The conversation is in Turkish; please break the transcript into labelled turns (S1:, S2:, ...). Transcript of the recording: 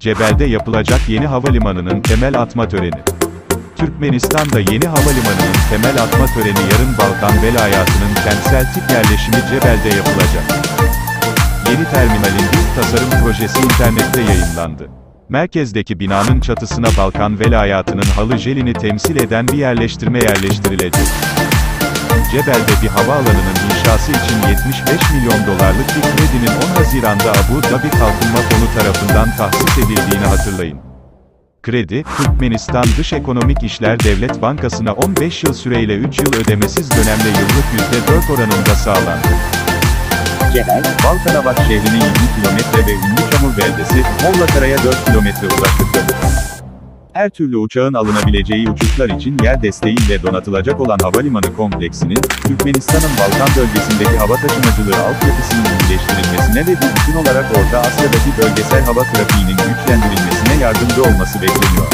S1: Cebel'de yapılacak yeni havalimanının temel atma töreni. Türkmenistan'da yeni havalimanının temel atma töreni yarın Balkan Velayası'nın kentsel tip yerleşimi Cebel'de yapılacak. Yeni terminalin ilk tasarım projesi internette yayınlandı. Merkezdeki binanın çatısına Balkan Velayatı'nın halı jelini temsil eden bir yerleştirme yerleştirilecek. Cebel'de bir havaalanının inşası için 75 milyon dolarlık bir kredinin 10 Haziran'da Abu Dhabi Kalkınma Fonu tarafından tahsis edildiğini hatırlayın. Kredi, Türkmenistan Dış Ekonomik İşler Devlet Bankası'na 15 yıl süreyle 3 yıl ödemesiz dönemle yıllık %4 oranında sağlandı.
S2: Cebel, Balkanabak şehrine 20 kilometre ve ünlü çamur beldesi, Mollakara'ya 4 kilometre uzaklıktadır. Her türlü uçağın alınabileceği uçuşlar için yer desteğiyle donatılacak olan havalimanı kompleksinin, Türkmenistan'ın Balkan bölgesindeki hava taşımacılığı altyapısının iyileştirilmesine ve bir bütün olarak Orta Asya'daki bölgesel hava trafiğinin güçlendirilmesine yardımcı olması bekleniyor.